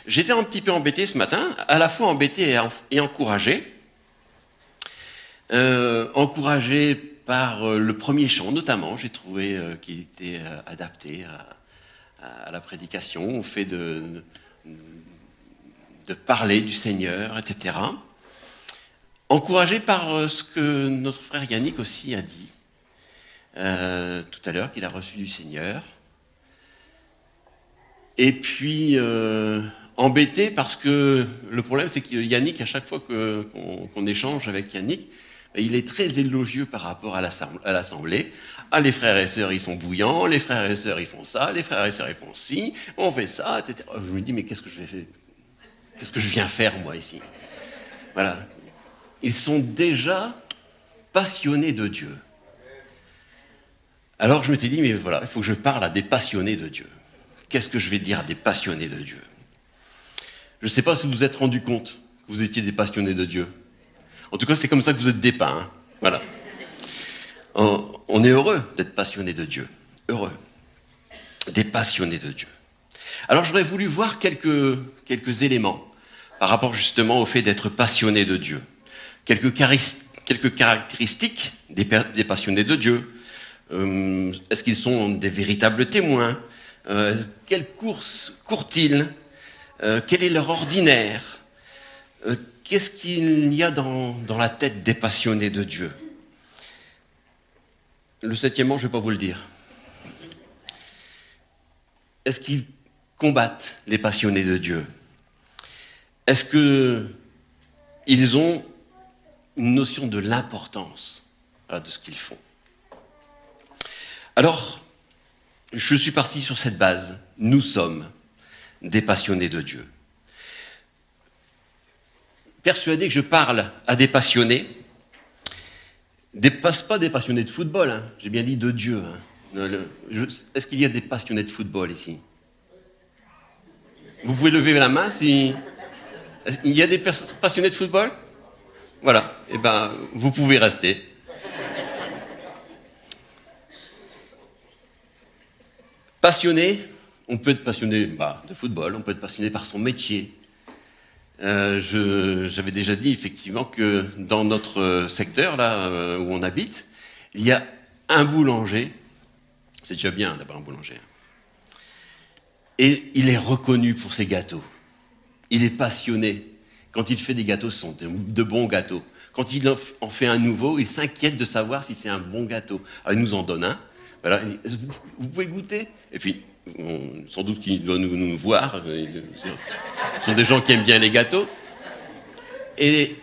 J'étais un petit peu embêté ce matin, à la fois embêté et encouragé. Encouragé par le premier chant, notamment, j'ai trouvé qu'il était adapté à la prédication, au fait de parler du Seigneur, etc. Encouragé par ce que notre frère Yannick aussi a dit tout à l'heure, qu'il a reçu du Seigneur. Et puis embêté parce que le problème, c'est que Yannick, à chaque fois qu'on échange avec Yannick, il est très élogieux par rapport à l'assemblée. Ah, les frères et sœurs, ils sont bouillants, les frères et sœurs, ils font ça, les frères et sœurs, ils font ci, on fait ça, etc. Je me dis, mais qu'est-ce que je viens faire, moi, ici? Voilà. Ils sont déjà passionnés de Dieu. Alors je m'étais dit, mais voilà, il faut que je parle à des passionnés de Dieu. Qu'est-ce que je vais dire à des passionnés de Dieu? Je ne sais pas si vous vous êtes rendu compte que vous étiez des passionnés de Dieu. En tout cas, c'est comme ça que vous êtes dépeints. Hein. Voilà. On est heureux d'être passionnés de Dieu. Heureux. Des passionnés de Dieu. Alors j'aurais voulu voir quelques éléments par rapport justement au fait d'être passionné de Dieu. Quelques caractéristiques des passionnés de Dieu. Est-ce qu'ils sont des véritables témoins? Quelle course courent-ils? Quel est leur ordinaire? Qu'est-ce qu'il y a dans la tête des passionnés de Dieu? Le septièmement, je ne vais pas vous le dire. Est-ce qu'ils combattent les passionnés de Dieu? Est-ce qu'ils ont une notion de l'importance de ce qu'ils font? Alors, je suis parti sur cette base. Nous sommes des passionnés de Dieu. Persuadé que je parle à des passionnés, pas des passionnés de football, hein. J'ai bien dit de Dieu. Hein. Est-ce qu'il y a des passionnés de football ici? Vous pouvez lever la main si... Il y a des passionnés de football? Voilà, eh ben, vous pouvez rester. Passionné, on peut être passionné de football, on peut être passionné par son métier. J'avais déjà dit effectivement que dans notre secteur, là où on habite, il y a un boulanger. C'est déjà bien d'avoir un boulanger. Et il est reconnu pour ses gâteaux. Il est passionné. Quand il fait des gâteaux, ce sont de bons gâteaux. Quand il en fait un nouveau, il s'inquiète de savoir si c'est un bon gâteau. Alors il nous en donne un. Voilà, il dit, vous pouvez goûter? Et puis, sans doute qu'il doit nous voir. Ce sont des gens qui aiment bien les gâteaux. Et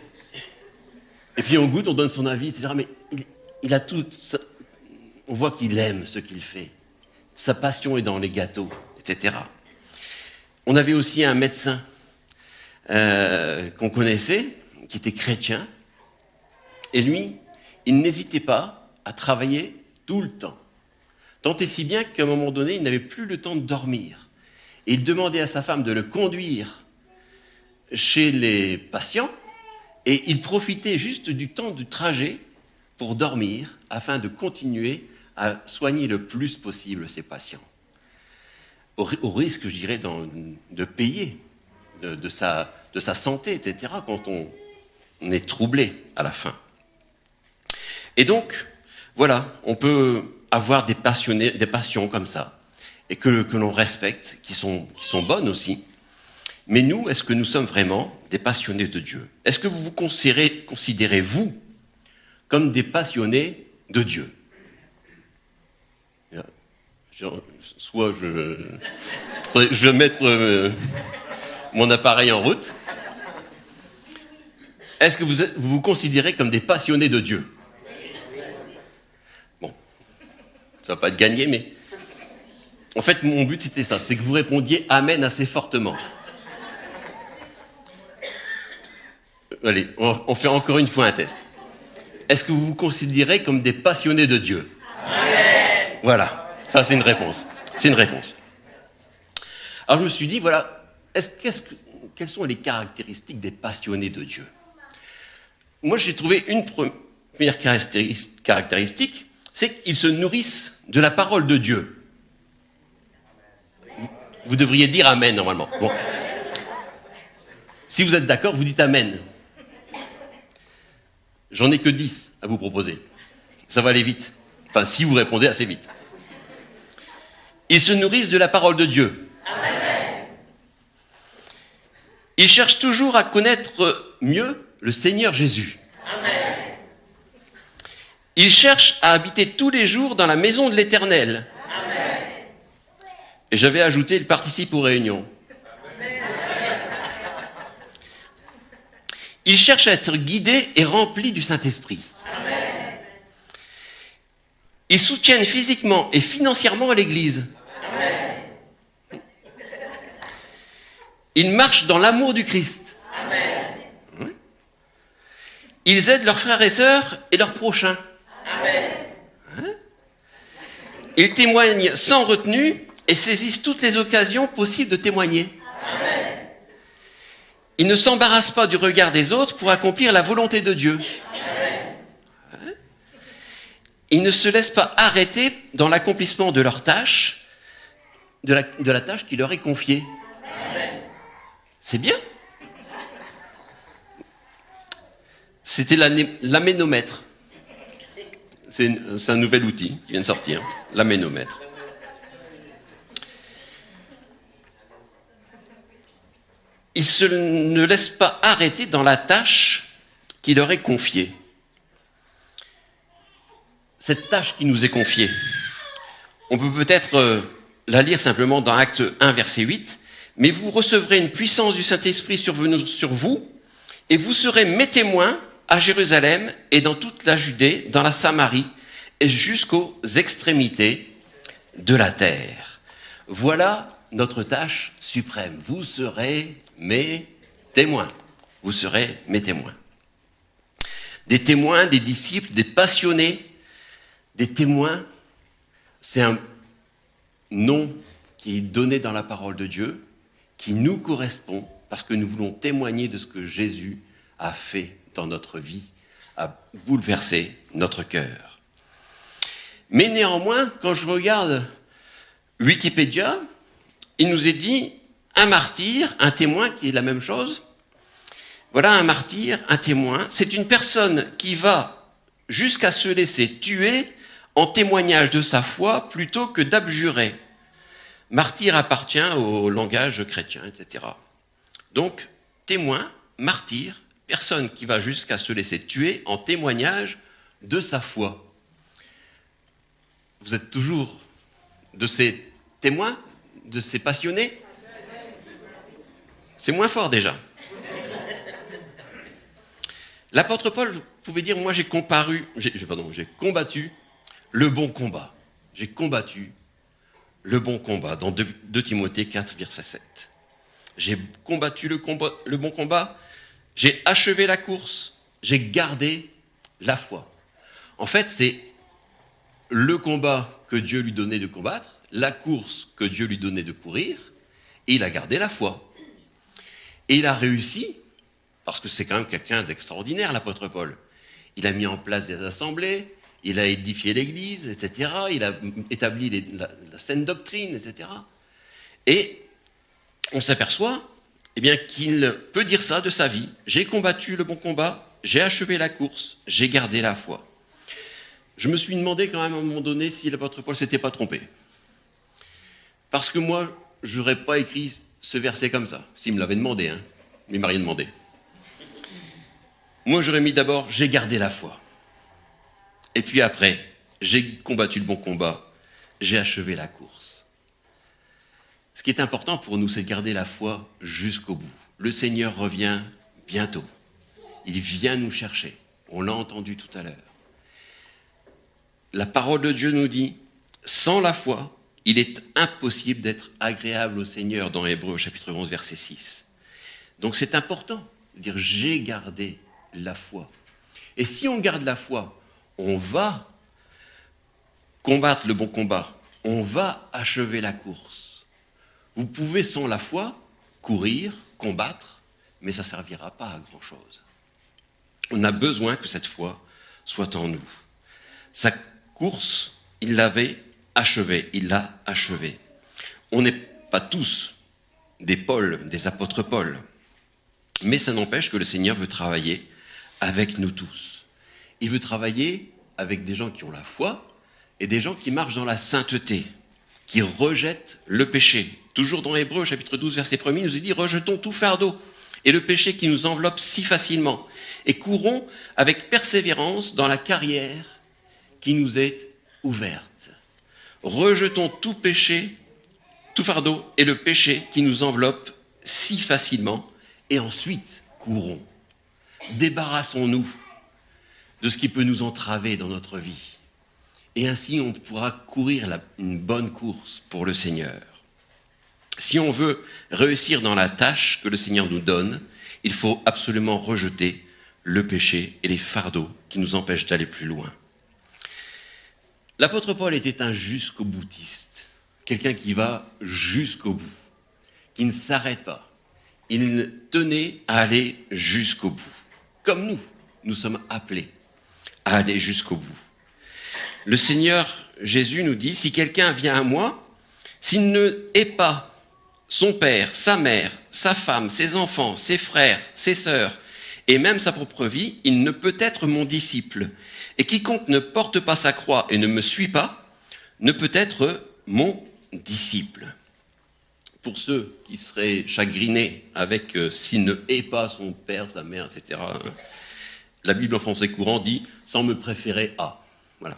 puis on goûte, on donne son avis, etc. Mais il a tout... On voit qu'il aime ce qu'il fait. Sa passion est dans les gâteaux, etc. On avait aussi un médecin qu'on connaissait, qui était chrétien. Et lui, il n'hésitait pas à travailler tout le temps. Tant et si bien qu'à un moment donné, il n'avait plus le temps de dormir. Et il demandait à sa femme de le conduire chez les patients, et il profitait juste du temps du trajet pour dormir, afin de continuer à soigner le plus possible ses patients. Au risque, je dirais, de payer de sa santé, etc., quand on est troublé à la fin. Et donc, voilà, on peut avoir des passions comme ça, et que l'on respecte, qui sont bonnes aussi. Mais nous, est-ce que nous sommes vraiment des passionnés de Dieu? Est-ce que vous vous considérez, vous, comme des passionnés de Dieu? Soit je vais mettre mon appareil en route. Est-ce que vous vous considérez comme des passionnés de Dieu? Bon, ça ne va pas être gagné, mais... En fait, mon but, c'était ça, c'est que vous répondiez « Amen » assez fortement. Allez, on fait encore une fois un test. Est-ce que vous vous considérez comme des passionnés de Dieu? Amen. Voilà, ça c'est une réponse. C'est une réponse. Alors je me suis dit, voilà, quelles sont les caractéristiques des passionnés de Dieu? Moi, j'ai trouvé une première caractéristique, c'est qu'ils se nourrissent de la parole de Dieu. Vous devriez dire Amen, normalement. Bon. Si vous êtes d'accord, vous dites Amen. J'en ai que 10 à vous proposer. Ça va aller vite. Enfin, si vous répondez assez vite. Ils se nourrissent de la parole de Dieu. Amen. Ils cherchent toujours à connaître mieux le Seigneur Jésus. Amen. Ils cherchent à habiter tous les jours dans la maison de l'Éternel. Amen. Et j'avais ajouté le participe aux réunions. Ils cherchent à être guidés et remplis du Saint-Esprit. Amen. Ils soutiennent physiquement et financièrement l'Église. Amen. Ils marchent dans l'amour du Christ. Amen. Ils aident leurs frères et sœurs et leurs prochains. Amen. Ils témoignent sans retenue et saisissent toutes les occasions possibles de témoigner. Amen. Ils ne s'embarrassent pas du regard des autres pour accomplir la volonté de Dieu. Amen. Ils ne se laissent pas arrêter dans l'accomplissement de leur tâche, de la tâche qui leur est confiée. Amen. C'est bien. C'était l'aménomètre. C'est un nouvel outil qui vient de sortir, l'aménomètre. Ils ne laissent pas arrêter dans la tâche qui leur est confiée. Cette tâche qui nous est confiée, on peut peut-être la lire simplement dans Acte 1, verset 8, « Mais vous recevrez une puissance du Saint-Esprit survenue sur vous, et vous serez mes témoins à Jérusalem et dans toute la Judée, dans la Samarie, et jusqu'aux extrémités de la terre. » Voilà notre tâche suprême. Vous serez mes témoins. Vous serez mes témoins. Des témoins, des disciples, des passionnés, des témoins, c'est un nom qui est donné dans la parole de Dieu, qui nous correspond parce que nous voulons témoigner de ce que Jésus a fait dans notre vie, a bouleversé notre cœur. Mais néanmoins, quand je regarde Wikipédia, il nous est dit un martyr, un témoin qui est la même chose. Voilà un martyr, un témoin. C'est une personne qui va jusqu'à se laisser tuer en témoignage de sa foi plutôt que d'abjurer. Martyr appartient au langage chrétien, etc. Donc, témoin, martyr, personne qui va jusqu'à se laisser tuer en témoignage de sa foi. Vous êtes toujours de ces témoins, de ces passionnés? C'est moins fort déjà. L'apôtre Paul pouvait dire, moi j'ai combattu le bon combat. J'ai combattu le bon combat, dans 2 Timothée 4, verset 7. J'ai combattu le bon combat, j'ai achevé la course, j'ai gardé la foi. En fait, c'est le combat que Dieu lui donnait de combattre, la course que Dieu lui donnait de courir, et il a gardé la foi. Et il a réussi, parce que c'est quand même quelqu'un d'extraordinaire, l'apôtre Paul. Il a mis en place des assemblées, il a édifié l'Église, etc. Il a établi la saine doctrine, etc. Et on s'aperçoit qu'il peut dire ça de sa vie. J'ai combattu le bon combat, j'ai achevé la course, j'ai gardé la foi. Je me suis demandé quand même à un moment donné si l'apôtre Paul ne s'était pas trompé. Parce que moi, je n'aurais pas écrit ce verset comme ça, s'il me l'avait demandé, hein. Il ne m'a rien demandé. Moi, j'aurais mis d'abord « j'ai gardé la foi ». Et puis après, « j'ai combattu le bon combat, j'ai achevé la course ». Ce qui est important pour nous, c'est de garder la foi jusqu'au bout. Le Seigneur revient bientôt. Il vient nous chercher. On l'a entendu tout à l'heure. La parole de Dieu nous dit, sans la foi, il est impossible d'être agréable au Seigneur dans Hébreux chapitre 11, verset 6. Donc c'est important de dire, j'ai gardé la foi. Et si on garde la foi, on va combattre le bon combat, on va achever la course. Vous pouvez sans la foi courir, combattre, mais ça ne servira pas à grand-chose. On a besoin que cette foi soit en nous. Sa course, il l'avait achevée, il l'a achevée. On n'est pas tous des Paul, des apôtres Paul, Mais ça n'empêche que le Seigneur veut travailler avec nous tous. Il veut travailler avec des gens qui ont la foi et des gens qui marchent dans la sainteté, qui rejettent le péché. Toujours dans Hébreux, chapitre 12, verset 1er, il nous est dit « Rejetons tout fardeau et le péché qui nous enveloppe si facilement, et courons avec persévérance dans la carrière qui nous est ouverte. » Rejetons tout péché, tout fardeau et le péché qui nous enveloppe si facilement, et ensuite courons. Débarrassons-nous de ce qui peut nous entraver dans notre vie. Et ainsi, on pourra courir une bonne course pour le Seigneur. Si on veut réussir dans la tâche que le Seigneur nous donne, il faut absolument rejeter le péché et les fardeaux qui nous empêchent d'aller plus loin. L'apôtre Paul était un jusqu'au-boutiste, quelqu'un qui va jusqu'au bout, qui ne s'arrête pas. Il tenait à aller jusqu'au bout. Comme nous sommes appelés à aller jusqu'au bout. Le Seigneur Jésus nous dit, si quelqu'un vient à moi, s'il ne hait pas son père, sa mère, sa femme, ses enfants, ses frères, ses sœurs, et même sa propre vie, il ne peut être mon disciple. Et quiconque ne porte pas sa croix et ne me suit pas, ne peut être mon disciple. Pour ceux qui seraient chagrinés avec s'il ne hait pas son père, sa mère, etc., la Bible en français courant dit « sans me préférer à ». Voilà.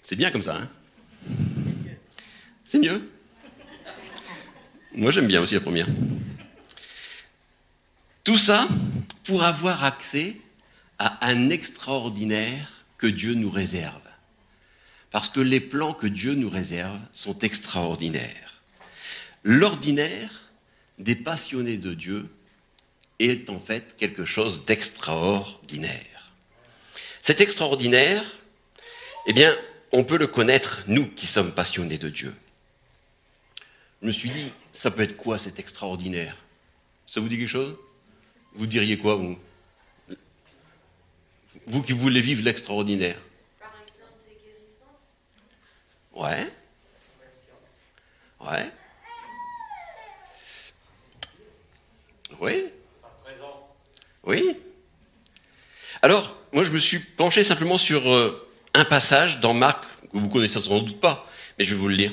C'est bien comme ça, hein ? C'est mieux ? Moi, j'aime bien aussi la première. Tout ça pour avoir accès à un extraordinaire que Dieu nous réserve. Parce que les plans que Dieu nous réserve sont extraordinaires. L'ordinaire des passionnés de Dieu est en fait quelque chose d'extraordinaire. Cet extraordinaire, eh bien, on peut le connaître, nous qui sommes passionnés de Dieu. Je me suis dit, ça peut être quoi cet extraordinaire ? Ça vous dit quelque chose ? Vous diriez quoi, vous ? Vous qui voulez vivre l'extraordinaire. Par exemple, des guérisons. Ouais. Ouais. Oui. Oui. Alors, moi, je me suis penché simplement sur un passage dans Marc, que vous connaissez sans doute pas, mais je vais vous le lire.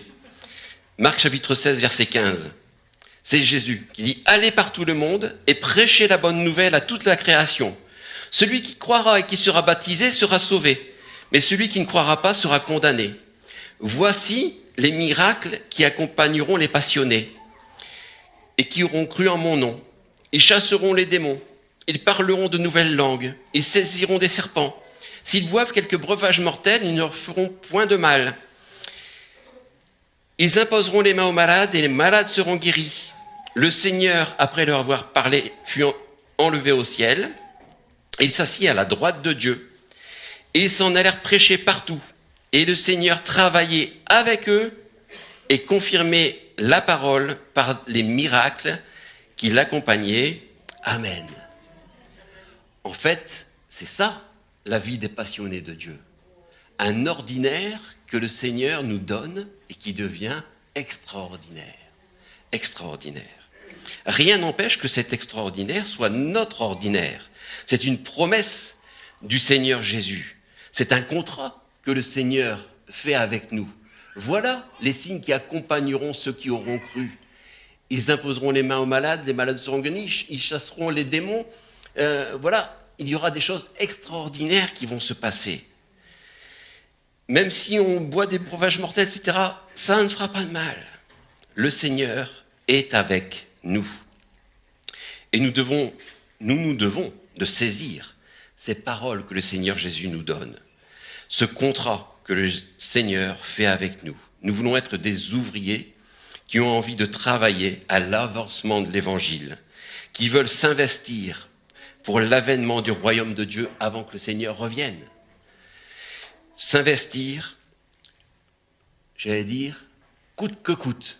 Marc chapitre 16, verset 15. C'est Jésus qui dit « Allez par tout le monde et prêchez la bonne nouvelle à toute la création. Celui qui croira et qui sera baptisé sera sauvé, mais celui qui ne croira pas sera condamné. Voici les miracles qui accompagneront les passionnés et qui auront cru en mon nom. Ils chasseront les démons, ils parleront de nouvelles langues, ils saisiront des serpents. S'ils boivent quelques breuvages mortels, ils ne leur feront point de mal. Ils imposeront les mains aux malades et les malades seront guéris. Le Seigneur, après leur avoir parlé, fut enlevé au ciel. Il s'assit à la droite de Dieu. Et ils s'en allèrent prêcher partout. Et le Seigneur travaillait avec eux et confirmait la parole par les miracles qui l'accompagnaient. Amen. En fait, c'est ça, la vie des passionnés de Dieu. Un ordinaire que le Seigneur nous donne et qui devient extraordinaire. Extraordinaire. Rien n'empêche que cet extraordinaire soit notre ordinaire. C'est une promesse du Seigneur Jésus. C'est un contrat que le Seigneur fait avec nous. Voilà les signes qui accompagneront ceux qui auront cru. Ils imposeront les mains aux malades, les malades seront guéris, ils chasseront les démons. Voilà, il y aura des choses extraordinaires qui vont se passer. Même si on boit des breuvages mortels, etc., ça ne fera pas de mal. Le Seigneur est avec nous. Et nous devons de saisir ces paroles que le Seigneur Jésus nous donne. Ce contrat que le Seigneur fait avec nous. Nous voulons être des ouvriers qui ont envie de travailler à l'avancement de l'Évangile, qui veulent s'investir pour l'avènement du royaume de Dieu avant que le Seigneur revienne. S'investir, j'allais dire, coûte que coûte.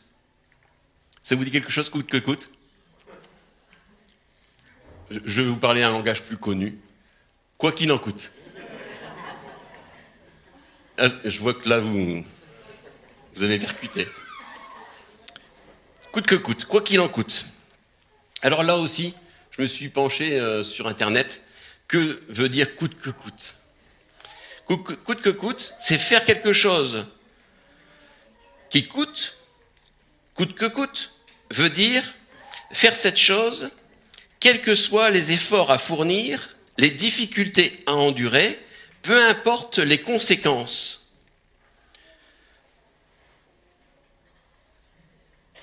Ça vous dit quelque chose, coûte que coûte ? Je vais vous parler un langage plus connu. Quoi qu'il en coûte. Je vois que là, vous avez percuté. Coûte que coûte, quoi qu'il en coûte. Alors là aussi, je me suis penché sur Internet. Que veut dire coûte que coûte ? Coûte que coûte, c'est faire quelque chose qui coûte que coûte, veut dire faire cette chose, quels que soient les efforts à fournir, les difficultés à endurer, peu importe les conséquences.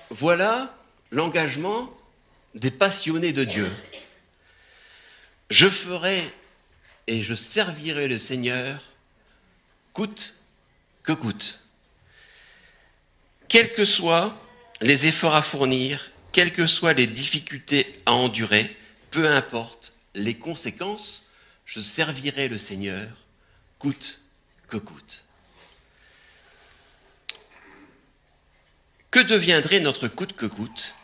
Voilà l'engagement des passionnés de Dieu. Je ferai et je servirai le Seigneur coûte que coûte. Quels que soient les efforts à fournir, quelles que soient les difficultés à endurer, peu importe les conséquences, je servirai le Seigneur coûte que coûte. Que deviendrait notre coûte que coûte ?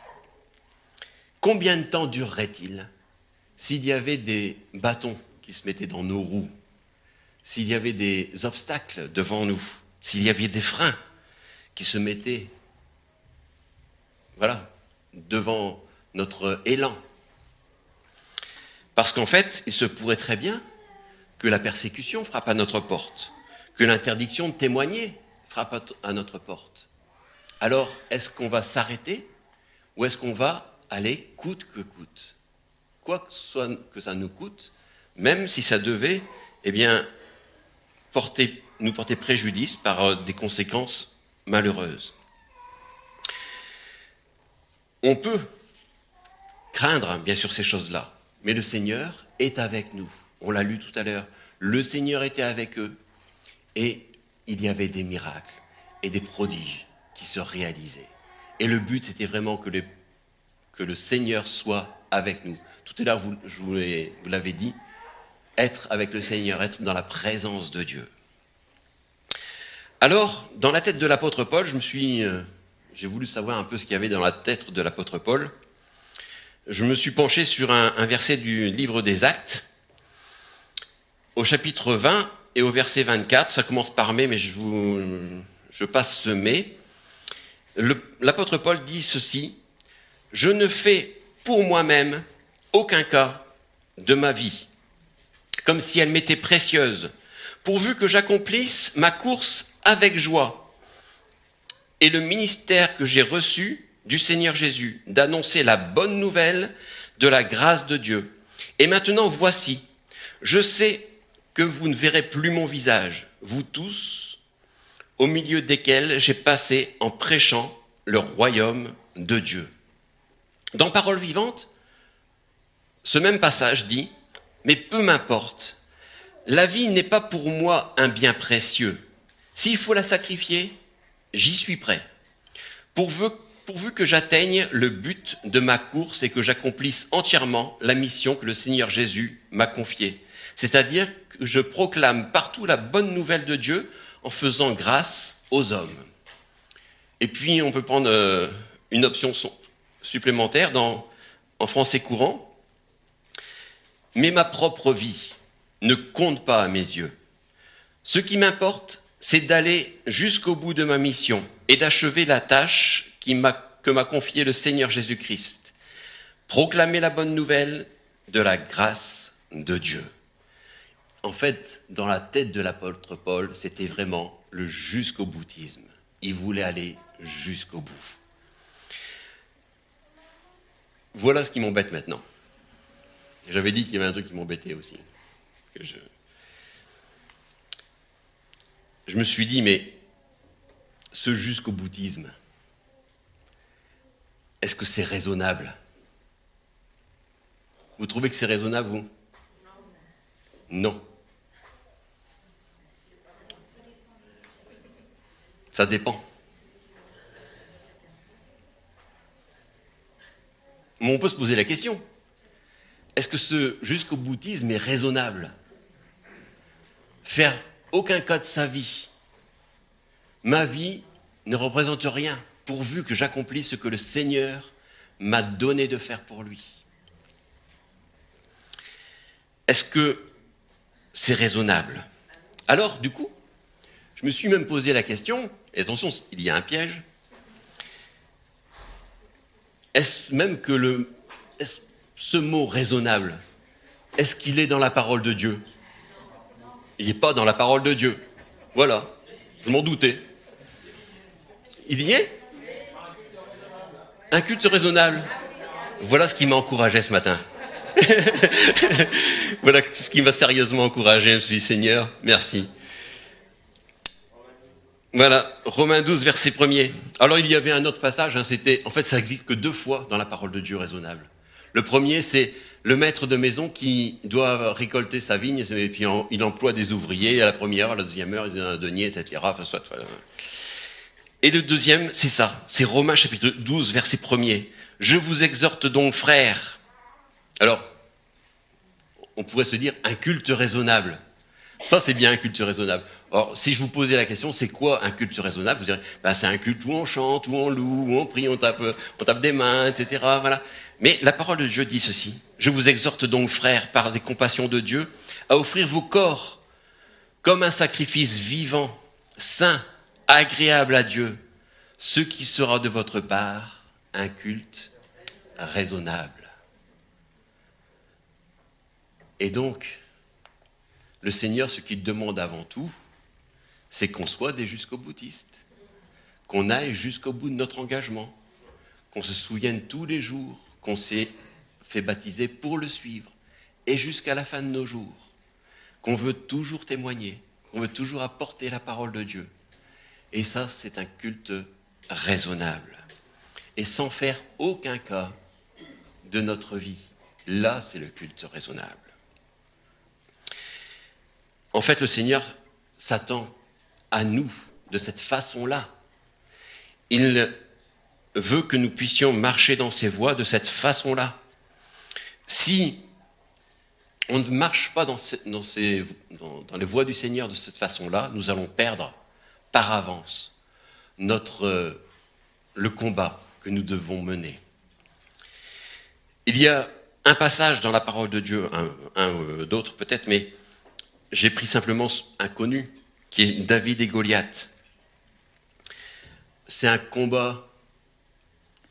Combien de temps durerait-il s'il y avait des bâtons qui se mettaient dans nos roues, s'il y avait des obstacles devant nous, s'il y avait des freins qui se mettaient, devant notre élan. Parce qu'en fait, il se pourrait très bien que la persécution frappe à notre porte, que l'interdiction de témoigner frappe à notre porte. Alors, est-ce qu'on va s'arrêter ou est-ce qu'on va aller coûte que coûte ? Quoi que soit que ça nous coûte, même si ça devait, nous porter préjudice par des conséquences malheureuses. On peut craindre, bien sûr, ces choses-là, mais le Seigneur est avec nous. On l'a lu tout à l'heure. Le Seigneur était avec eux et il y avait des miracles et des prodiges qui se réalisaient. Et le but, c'était vraiment que le Seigneur soit avec nous. Tout à l'heure, vous l'avez dit, être avec le Seigneur, être dans la présence de Dieu. Alors, dans la tête de l'apôtre Paul, j'ai voulu savoir un peu ce qu'il y avait dans la tête de l'apôtre Paul. Je me suis penché sur un verset du livre des Actes, au chapitre 20 et au verset 24. Ça commence par mais je passe ce mais. L'apôtre Paul dit ceci: « Je ne fais pour moi-même aucun cas de ma vie, comme si elle m'était précieuse, pourvu que j'accomplisse ma course avec joie et le ministère que j'ai reçu du Seigneur Jésus, d'annoncer la bonne nouvelle de la grâce de Dieu. Et maintenant, voici, je sais que vous ne verrez plus mon visage, vous tous, au milieu desquels j'ai passé en prêchant le royaume de Dieu. » Dans Parole vivante, ce même passage dit « Mais peu m'importe, la vie n'est pas pour moi un bien précieux. S'il faut la sacrifier, j'y suis prêt. Pourvu que j'atteigne le but de ma course et que j'accomplisse entièrement la mission que le Seigneur Jésus m'a confiée. C'est-à-dire que je proclame partout la bonne nouvelle de Dieu en faisant grâce aux hommes. » Et puis on peut prendre une option supplémentaire en français courant. « Mais ma propre vie ne compte pas à mes yeux. Ce qui m'importe, c'est d'aller jusqu'au bout de ma mission et d'achever la tâche que m'a confiée le Seigneur Jésus-Christ. Proclamer la bonne nouvelle de la grâce de Dieu. » En fait, dans la tête de l'apôtre Paul, c'était vraiment le jusqu'au boutisme. Il voulait aller jusqu'au bout. Voilà ce qui m'embête maintenant. J'avais dit qu'il y avait un truc qui m'embêtait aussi. Je me suis dit, mais ce jusqu'au boutisme, est-ce que c'est raisonnable ? Vous trouvez que c'est raisonnable, vous ? Non. Ça dépend. Mais on peut se poser la question. Est-ce que ce jusqu'au boutisme est raisonnable ? Faire aucun cas de sa vie. Ma vie ne représente rien, pourvu que j'accomplisse ce que le Seigneur m'a donné de faire pour lui. Est-ce que c'est raisonnable ? Alors, du coup, je me suis même posé la question, et attention, il y a un piège, est-ce ce mot raisonnable, est-ce qu'il est dans la parole de Dieu? Il n'est pas dans la parole de Dieu. Voilà, je m'en doutais. Il y est? Un culte raisonnable. Voilà ce qui m'a encouragé ce matin. Voilà ce qui m'a sérieusement encouragé. Je me suis dit, Seigneur, merci. Voilà, Romains 12, verset 1er. Alors il y avait un autre passage, en fait ça n'existe que 2 fois dans la parole de Dieu raisonnable. Le premier, c'est le maître de maison qui doit récolter sa vigne, et puis il emploie des ouvriers à la première heure, à la deuxième heure, il donne un denier, etc. Enfin, soit, voilà. Et le deuxième, c'est ça, c'est Romains chapitre 12, verset 1er. Je vous exhorte donc, frères. Alors, on pourrait se dire un culte raisonnable. Ça, c'est bien un culte raisonnable. Alors, si je vous posais la question, c'est quoi un culte raisonnable? Vous direz, c'est un culte où on chante, où on loue, où on prie, on tape des mains, etc. Voilà. Mais la parole de Dieu dit ceci. Je vous exhorte donc, frères, par des compassions de Dieu, à offrir vos corps comme un sacrifice vivant, saint, agréable à Dieu, ce qui sera de votre part un culte raisonnable. Et donc, le Seigneur, ce qu'il demande avant tout, c'est qu'on soit des jusqu'au-boutistes, qu'on aille jusqu'au bout de notre engagement, qu'on se souvienne tous les jours qu'on s'est fait baptiser pour le suivre, et jusqu'à la fin de nos jours, qu'on veut toujours témoigner, qu'on veut toujours apporter la parole de Dieu. Et ça, c'est un culte raisonnable, et sans faire aucun cas de notre vie. Là, c'est le culte raisonnable. En fait, le Seigneur s'attend à nous de cette façon-là. Il veut que nous puissions marcher dans ses voies de cette façon-là. Si on ne marche pas dans les voies du Seigneur de cette façon-là, nous allons perdre par avance le combat que nous devons mener. Il y a un passage dans la parole de Dieu, d'autres peut-être, mais j'ai pris simplement un connu, qui est David et Goliath. C'est un combat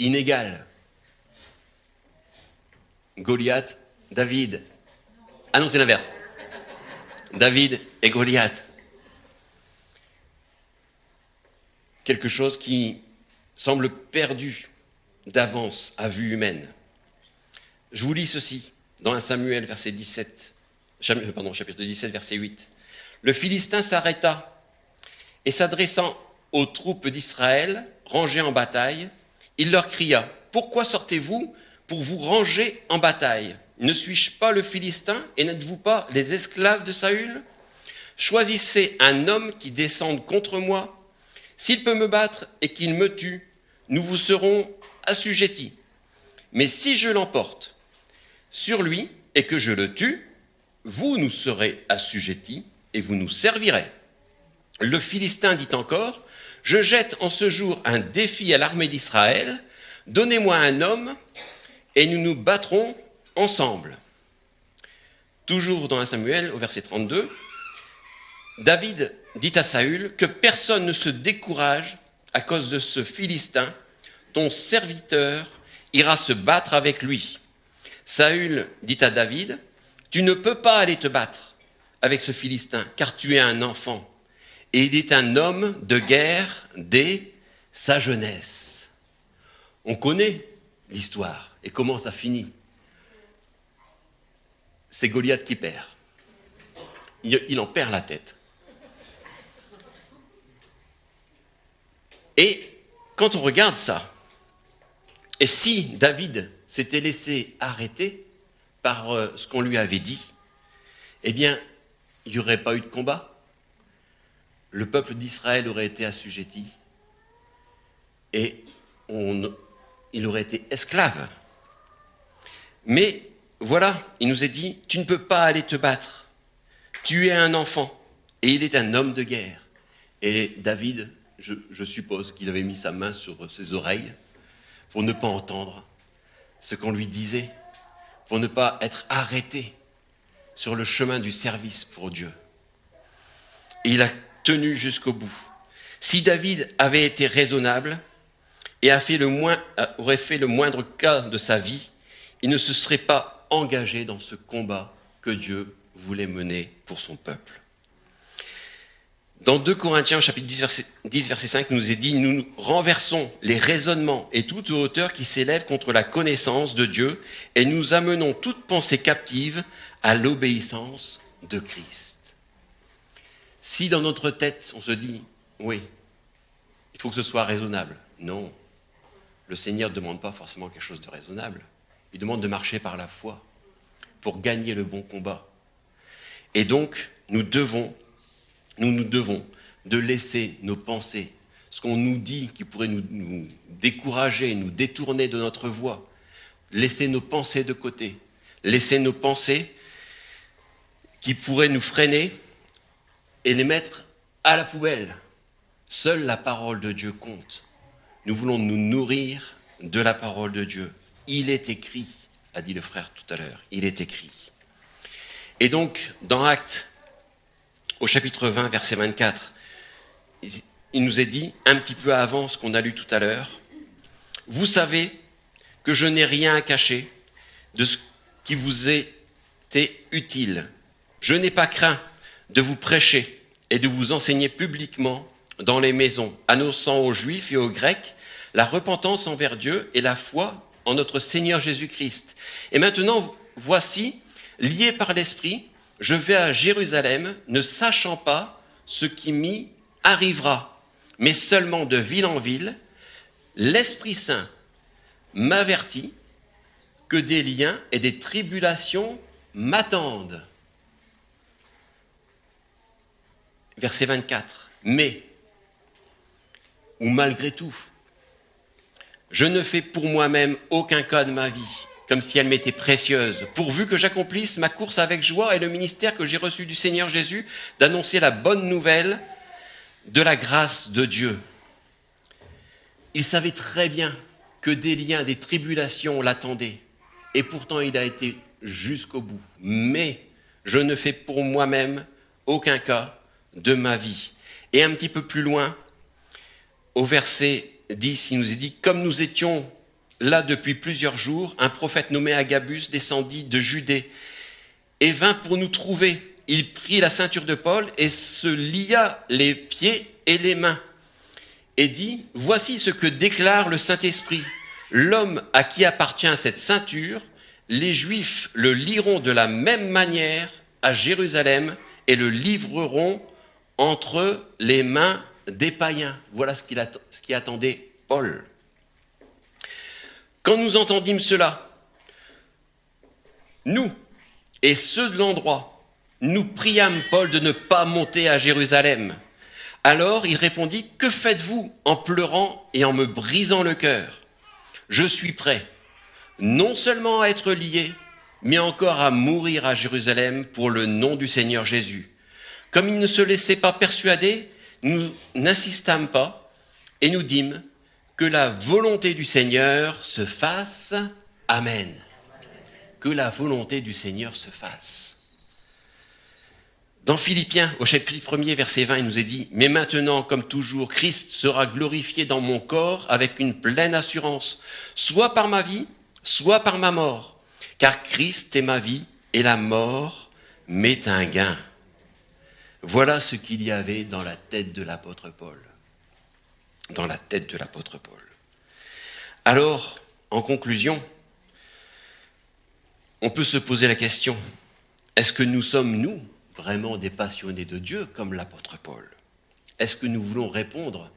inégal. Goliath, David. Ah non, c'est l'inverse. David et Goliath. Quelque chose qui semble perdu d'avance à vue humaine. Je vous lis ceci dans 1 Samuel, chapitre 17, verset 8. Le Philistin s'arrêta et s'adressant aux troupes d'Israël, rangées en bataille, il leur cria « Pourquoi sortez-vous pour vous ranger en bataille? Ne suis-je pas le Philistin et n'êtes-vous pas les esclaves de Saül? Choisissez un homme qui descende contre moi. S'il peut me battre et qu'il me tue, nous vous serons assujettis. Mais si je l'emporte sur lui et que je le tue, vous nous serez assujettis et vous nous servirez. » Le Philistin dit encore, « Je jette en ce jour un défi à l'armée d'Israël. Donnez-moi un homme et nous nous battrons ensemble. » Toujours dans 1 Samuel, au verset 32, David dit à Saül que personne ne se décourage à cause de ce Philistin. Ton serviteur ira se battre avec lui. Saül dit à David, « Tu ne peux pas aller te battre avec ce Philistin, car tu es un enfant. Et il est un homme de guerre dès sa jeunesse. » On connaît l'histoire et comment ça finit. C'est Goliath qui perd. Il en perd la tête. Et quand on regarde ça, et si David s'était laissé arrêter par ce qu'on lui avait dit, eh bien, il n'y aurait pas eu de combat. Le peuple d'Israël aurait été assujetti et il aurait été esclave. Mais voilà, il nous est dit, tu ne peux pas aller te battre. Tu es un enfant et il est un homme de guerre. Et David, je suppose qu'il avait mis sa main sur ses oreilles pour ne pas entendre ce qu'on lui disait, pour ne pas être arrêté sur le chemin du service pour Dieu. Et il a tenu jusqu'au bout. Si David avait été raisonnable et aurait fait le moindre cas de sa vie, il ne se serait pas engagé dans ce combat que Dieu voulait mener pour son peuple. Dans 2 Corinthiens, chapitre 10, verset 5, il nous est dit « Nous renversons les raisonnements et toute hauteur qui s'élève contre la connaissance de Dieu et nous amenons toute pensée captive à l'obéissance de Christ. » Si dans notre tête, on se dit « Oui, il faut que ce soit raisonnable. » Non, le Seigneur ne demande pas forcément quelque chose de raisonnable. Il demande de marcher par la foi pour gagner le bon combat. Et donc, nous nous devons de laisser nos pensées, ce qu'on nous dit qui pourrait nous décourager, nous détourner de notre voie, laisser nos pensées de côté, laisser nos pensées qui pourraient nous freiner et les mettre à la poubelle. Seule la parole de Dieu compte. Nous voulons nous nourrir de la parole de Dieu. Il est écrit, a dit le frère tout à l'heure, il est écrit. Et donc, dans Actes, au chapitre 20, verset 24, il nous est dit, un petit peu avant ce qu'on a lu tout à l'heure, « Vous savez que je n'ai rien à cacher de ce qui vous était utile. Je n'ai pas craint de vous prêcher et de vous enseigner publiquement dans les maisons, annonçant aux Juifs et aux Grecs la repentance envers Dieu et la foi en notre Seigneur Jésus-Christ. Et maintenant, voici, lié par l'Esprit, je vais à Jérusalem, ne sachant pas ce qui m'y arrivera, mais seulement de ville en ville, l'Esprit Saint m'avertit que des liens et des tribulations m'attendent. » Verset 24. « Mais, ou malgré tout, je ne fais pour moi-même aucun cas de ma vie, comme si elle m'était précieuse, pourvu que j'accomplisse ma course avec joie et le ministère que j'ai reçu du Seigneur Jésus, d'annoncer la bonne nouvelle de la grâce de Dieu. » Il savait très bien que des liens, des tribulations l'attendaient, et pourtant il a été jusqu'au bout. Mais je ne fais pour moi-même aucun cas de ma vie. Et un petit peu plus loin, au verset 10, il nous est dit « Comme nous étions là depuis plusieurs jours, un prophète nommé Agabus descendit de Judée et vint pour nous trouver. Il prit la ceinture de Paul et se lia les pieds et les mains et dit « Voici ce que déclare le Saint-Esprit. L'homme à qui appartient cette ceinture, les Juifs le lieront de la même manière à Jérusalem et le livreront entre les mains des païens. » Voilà ce qui attendait Paul. Quand nous entendîmes cela, nous et ceux de l'endroit, nous priâmes Paul de ne pas monter à Jérusalem. Alors il répondit « Que faites-vous en pleurant et en me brisant le cœur ? Je suis prêt, non seulement à être lié, mais encore à mourir à Jérusalem pour le nom du Seigneur Jésus. » Comme il ne se laissait pas persuader, nous n'insistâmes pas et nous dîmes que la volonté du Seigneur se fasse. Amen. Que la volonté du Seigneur se fasse. Dans Philippiens, au chapitre 1er, verset 20, il nous est dit « Mais maintenant, comme toujours, Christ sera glorifié dans mon corps avec une pleine assurance, soit par ma vie, soit par ma mort. Car Christ est ma vie et la mort m'est un gain. » Voilà ce qu'il y avait dans la tête de l'apôtre Paul. Dans la tête de l'apôtre Paul. Alors, en conclusion, on peut se poser la question, est-ce que nous sommes, nous, vraiment des passionnés de Dieu comme l'apôtre Paul ? Est-ce que nous voulons répondre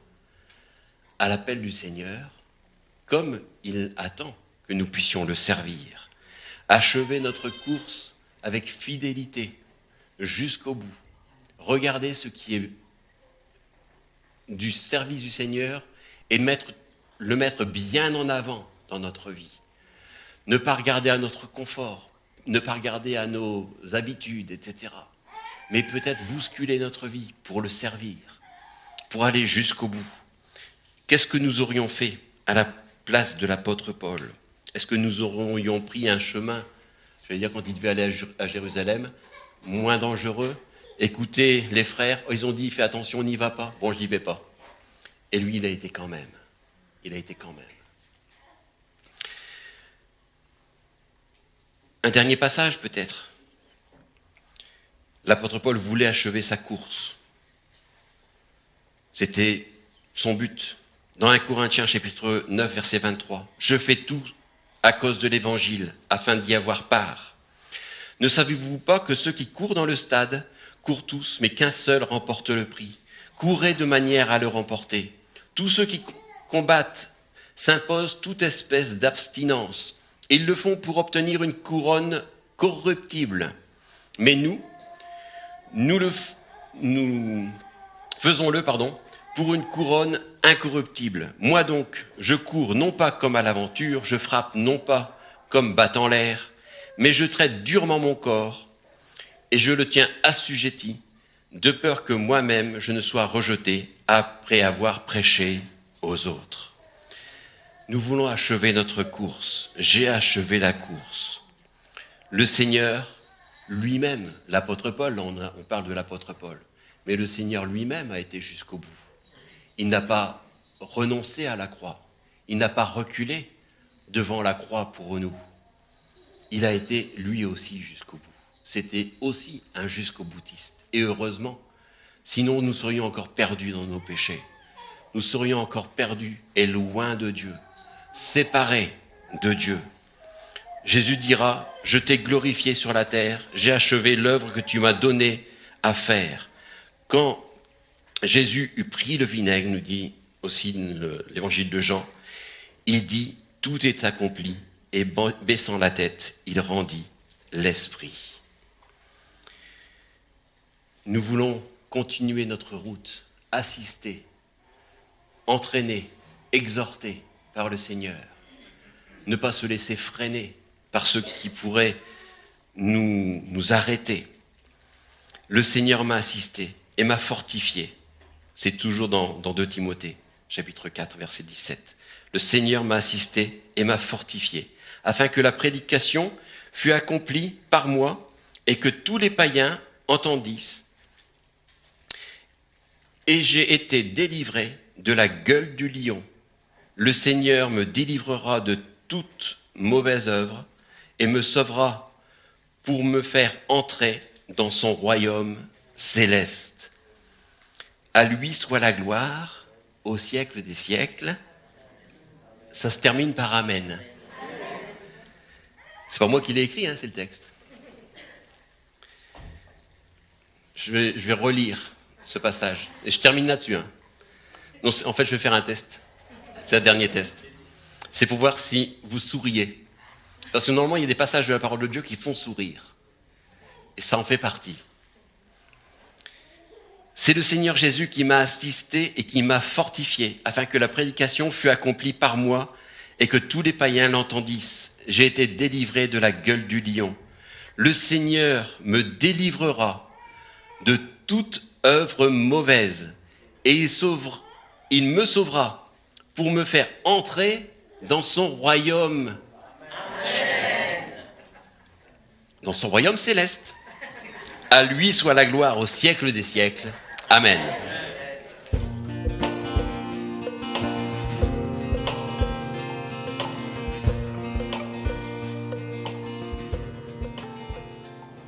à l'appel du Seigneur comme il attend que nous puissions le servir, achever notre course avec fidélité jusqu'au bout, regarder ce qui est du service du Seigneur et le mettre bien en avant dans notre vie. Ne pas regarder à notre confort, ne pas regarder à nos habitudes, etc. Mais peut-être bousculer notre vie pour le servir, pour aller jusqu'au bout. Qu'est-ce que nous aurions fait à la place de l'apôtre Paul ? Est-ce que nous aurions pris un chemin, je vais dire quand il devait aller à Jérusalem, moins dangereux ? Écoutez, les frères, ils ont dit, fais attention, on n'y va pas. Bon, je n'y vais pas. Et lui, il a été quand même. Il a été quand même. Un dernier passage peut-être. L'apôtre Paul voulait achever sa course. C'était son but. Dans 1 Corinthiens chapitre 9 verset 23, « Je fais tout à cause de l'évangile, afin d'y avoir part. Ne savez-vous pas que ceux qui courent dans le stade courent tous, mais qu'un seul remporte le prix? Courez de manière à le remporter. Tous ceux qui combattent s'imposent toute espèce d'abstinence. Ils le font pour obtenir une couronne corruptible. Mais nous faisons-le, pour une couronne incorruptible. Moi donc, je cours non pas comme à l'aventure, je frappe non pas comme battant l'air, mais je traite durement mon corps et je le tiens assujetti, de peur que moi-même je ne sois rejeté après avoir prêché aux autres. » Nous voulons achever notre course. J'ai achevé la course. Le Seigneur lui-même, l'apôtre Paul, on parle de l'apôtre Paul, mais le Seigneur lui-même a été jusqu'au bout. Il n'a pas renoncé à la croix. Il n'a pas reculé devant la croix pour nous. Il a été lui aussi jusqu'au bout. C'était aussi un jusqu'au boutiste. Et heureusement, sinon nous serions encore perdus dans nos péchés. Nous serions encore perdus et loin de Dieu, séparés de Dieu. Jésus dira, « Je t'ai glorifié sur la terre, j'ai achevé l'œuvre que tu m'as donnée à faire. » Quand Jésus eut pris le vinaigre, nous dit aussi l'évangile de Jean, il dit, « Tout est accompli. » Et baissant la tête, il rendit l'esprit. Nous voulons continuer notre route, assistés, entraînés, exhortés par le Seigneur. Ne pas se laisser freiner par ceux qui pourraient nous arrêter. Le Seigneur m'a assisté et m'a fortifié. C'est toujours dans 2 Timothée, chapitre 4, verset 17. Le Seigneur m'a assisté et m'a fortifié, afin que la prédication fût accomplie par moi et que tous les païens entendissent. Et j'ai été délivré de la gueule du lion. Le Seigneur me délivrera de toute mauvaise œuvre et me sauvera pour me faire entrer dans son royaume céleste. À lui soit la gloire au siècle des siècles. Ça se termine par Amen. C'est pas moi qui l'ai écrit, c'est le texte. Je vais relire ce passage. Et je termine là-dessus. Donc, en fait, je vais faire un test. C'est un dernier test. C'est pour voir si vous souriez. Parce que normalement, il y a des passages de la parole de Dieu qui font sourire. Et ça en fait partie. C'est le Seigneur Jésus qui m'a assisté et qui m'a fortifié, afin que la prédication fût accomplie par moi et que tous les païens l'entendissent. J'ai été délivré de la gueule du lion. Le Seigneur me délivrera de toute œuvre mauvaise et il me sauvera pour me faire entrer dans son royaume. Amen. Dans son royaume céleste. À lui soit la gloire au siècle des siècles. Amen.